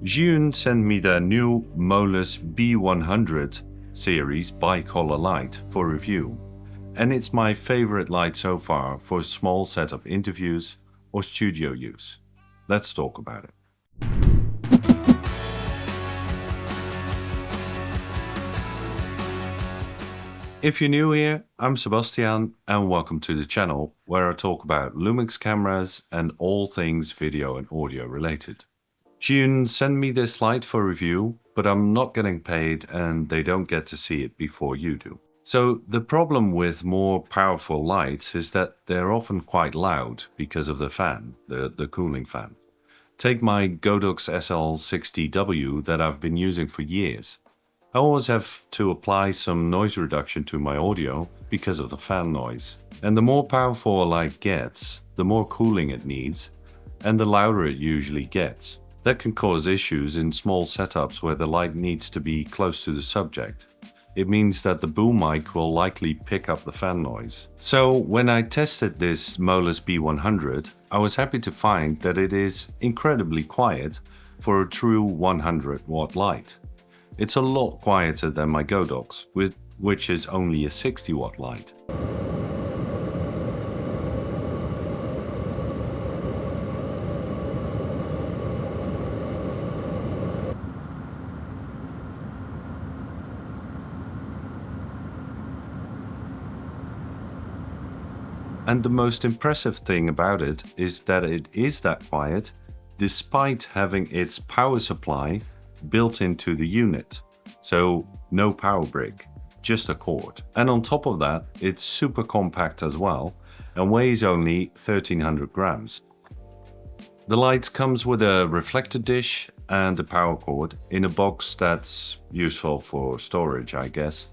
ZHIYUN sent me their new Molus B100 series bicolor light for review, and it's my favorite light so far for a small setup interviews or studio use. Let's talk about it. If you're new here, I'm Sebastian and welcome to the channel where I talk about Lumix cameras and all things video and audio related. ZHIYUN sent me this light for review, but I'm not getting paid and they don't get to see it before you do. So the problem with more powerful lights is that they're often quite loud because of the fan, the cooling fan. Take my Godox SL60w that I've been using for years. I always have to apply some noise reduction to my audio because of the fan noise. And the more powerful a light gets, the more cooling it needs, and the louder it usually gets. That can cause issues in small setups where the light needs to be close to the subject. It means that the boom mic will likely pick up the fan noise. So when I tested this Molus B100, I was happy to find that it is incredibly quiet for a true 100 watt light. It's a lot quieter than my Godox, which is only a 60 watt light. And the most impressive thing about it is that it is that quiet despite having its power supply built into the unit. So no power brick, just a cord. And on top of that, it's super compact as well and weighs only 1300 grams. The light comes with a reflector dish and a power cord in a box that's useful for storage, I guess.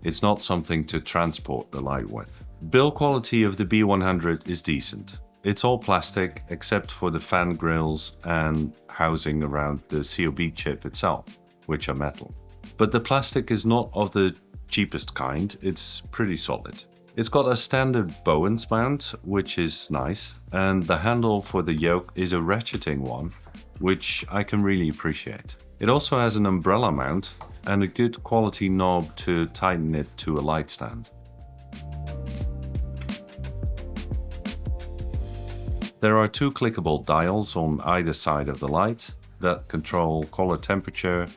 It's not something to transport the light with. Build quality of the B100 is decent. It's all plastic except for the fan grills and housing around the COB chip itself, which are metal. But the plastic is not of the cheapest kind, it's pretty solid. It's got a standard Bowens mount, which is nice, and the handle for the yoke is a ratcheting one, which I can really appreciate. It also has an umbrella mount and a good quality knob to tighten it to a light stand. There are two clickable dials on either side of the light that control color temperature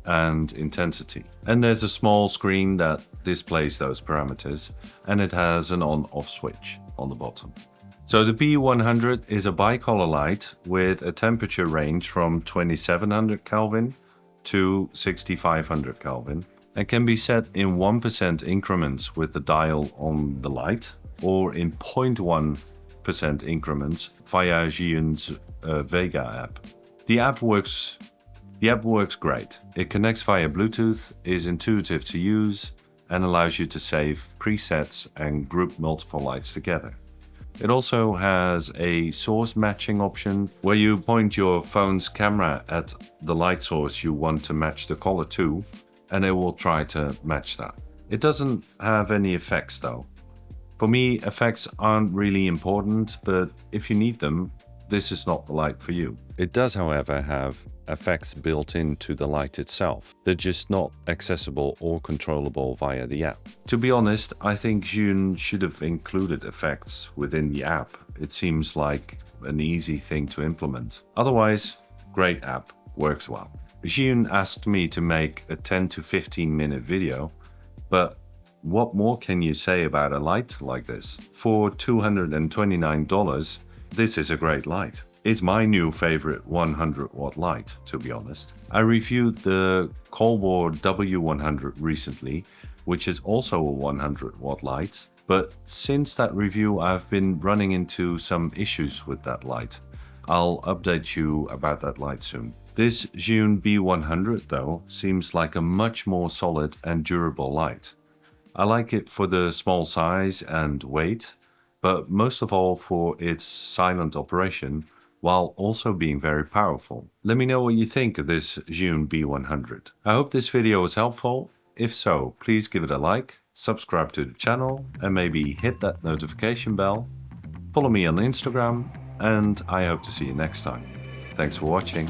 and intensity. And there's a small screen that displays those parameters, and it has an on-off switch on the bottom. So the B100 is a bicolor light with a temperature range from 2700 Kelvin to 6500 Kelvin and can be set in 1% increments with the dial on the light or in 0.1% increments via ZHIYUN's Vega app. The app works great. It connects via Bluetooth, is intuitive to use, and allows you to save presets and group multiple lights together. It also has a source matching option where you point your phone's camera at the light source you want to match the color to, and it will try to match that. It doesn't have any effects though. For me, effects aren't really important, but if you need them, this is not the light for you. It does, however, have effects built into the light itself. They're just not accessible or controllable via the app. To be honest, I think ZHIYUN should have included effects within the app. It seems like an easy thing to implement. Otherwise, great app, works well. ZHIYUN asked me to make a 10 to 15 minute video, but what more can you say about a light like this? For $229, this is a great light. It's my new favorite 100 watt light, to be honest. I reviewed the Colbor W100 recently, which is also a 100 watt light. But since that review, I've been running into some issues with that light. I'll update you about that light soon. This ZHIYUN B100 though seems like a much more solid and durable light. I like it for the small size and weight, but most of all for its silent operation, while also being very powerful. Let me know what you think of this ZHIYUN B100. I hope this video was helpful. If so, please give it a like, subscribe to the channel, and maybe hit that notification bell. Follow me on Instagram, and I hope to see you next time. Thanks for watching.